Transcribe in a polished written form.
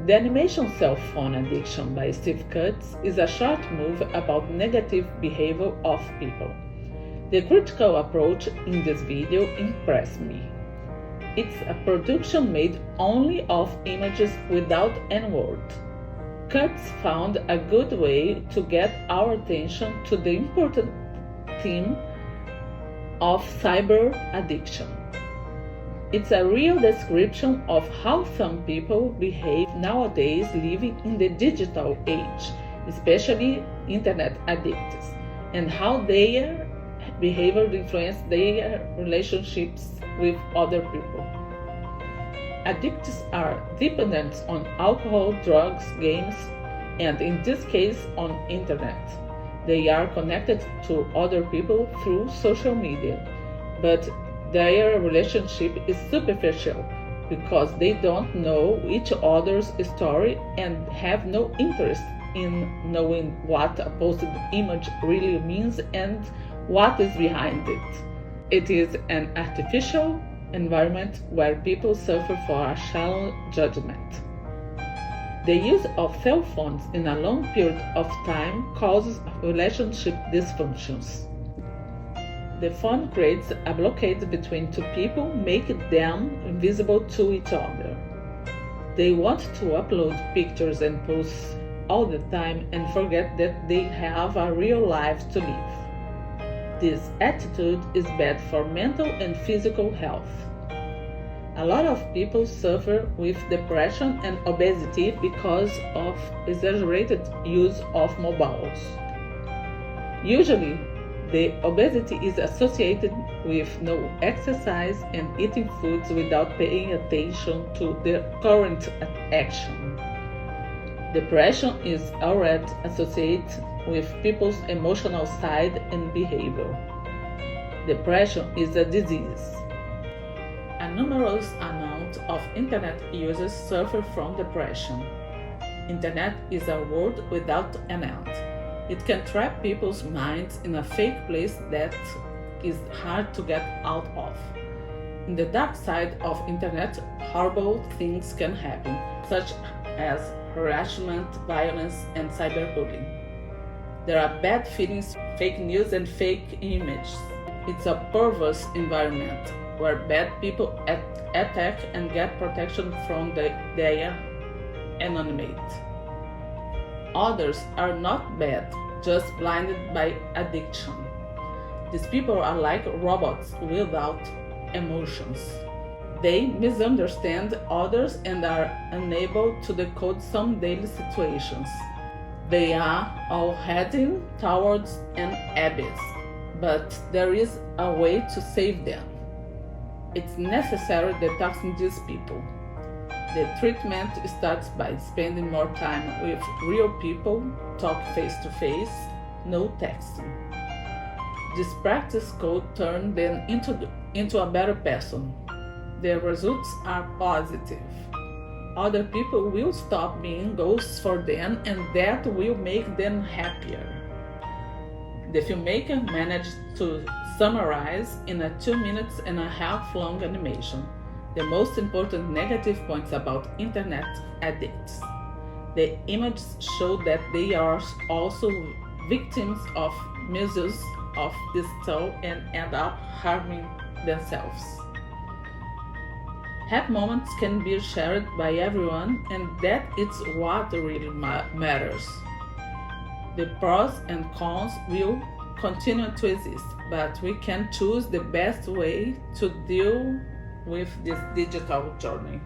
The animation Cell Phone Addiction by Steve Cutts is a short movie about negative behavior of people. The critical approach in this video impressed me. It's a production made only of images without any words. Cutts found a good way to get our attention to the important theme of cyber addiction. It's a real description of how some people behave nowadays living in the digital age, especially internet addicts, and how their behavior influences their relationships with other people. Addicts are dependent on alcohol, drugs, games, and in this case on internet. They are connected to other people through social media, but their relationship is superficial because they don't know each other's story and have no interest in knowing what a posted image really means and what is behind it. It is an artificial environment where people suffer for a shallow judgment. The use of cell phones in a long period of time causes relationship dysfunctions. The phone creates a blockade between two people, making them invisible to each other. They want to upload pictures and posts all the time and forget that they have a real life to live. This attitude is bad for mental and physical health. A lot of people suffer with depression and obesity because of exaggerated use of mobiles. Usually, the obesity is associated with no exercise and eating foods without paying attention to the current action. Depression is already associated with people's emotional side and behavior. Depression is a disease. A numerous amount of internet users suffer from depression. Internet is a world without an end. It can trap people's minds in a fake place that is hard to get out of. In the dark side of internet, horrible things can happen, such as harassment, violence, and cyberbullying. There are bad feelings, fake news, and fake images. It's a perverse environment where bad people attack and get protection from their anonymity. Others are not bad, just blinded by addiction. These people are like robots without emotions. They misunderstand others and are unable to decode some daily situations. They are all heading towards an abyss, but there is a way to save them. It's necessary detoxing these people. The treatment starts by spending more time with real people, talk face to face, no texting. This practice could turn them into a better person. The results are positive. Other people will stop being ghosts for them, and that will make them happier. The filmmaker managed to summarize in a 2.5-minute long animation the most important negative points about internet addicts. The images show that they are also victims of misuse of this tool and end up harming themselves. Happy moments can be shared by everyone, and that is what really matters. The pros and cons will continue to exist, but we can choose the best way to deal with this digital journey.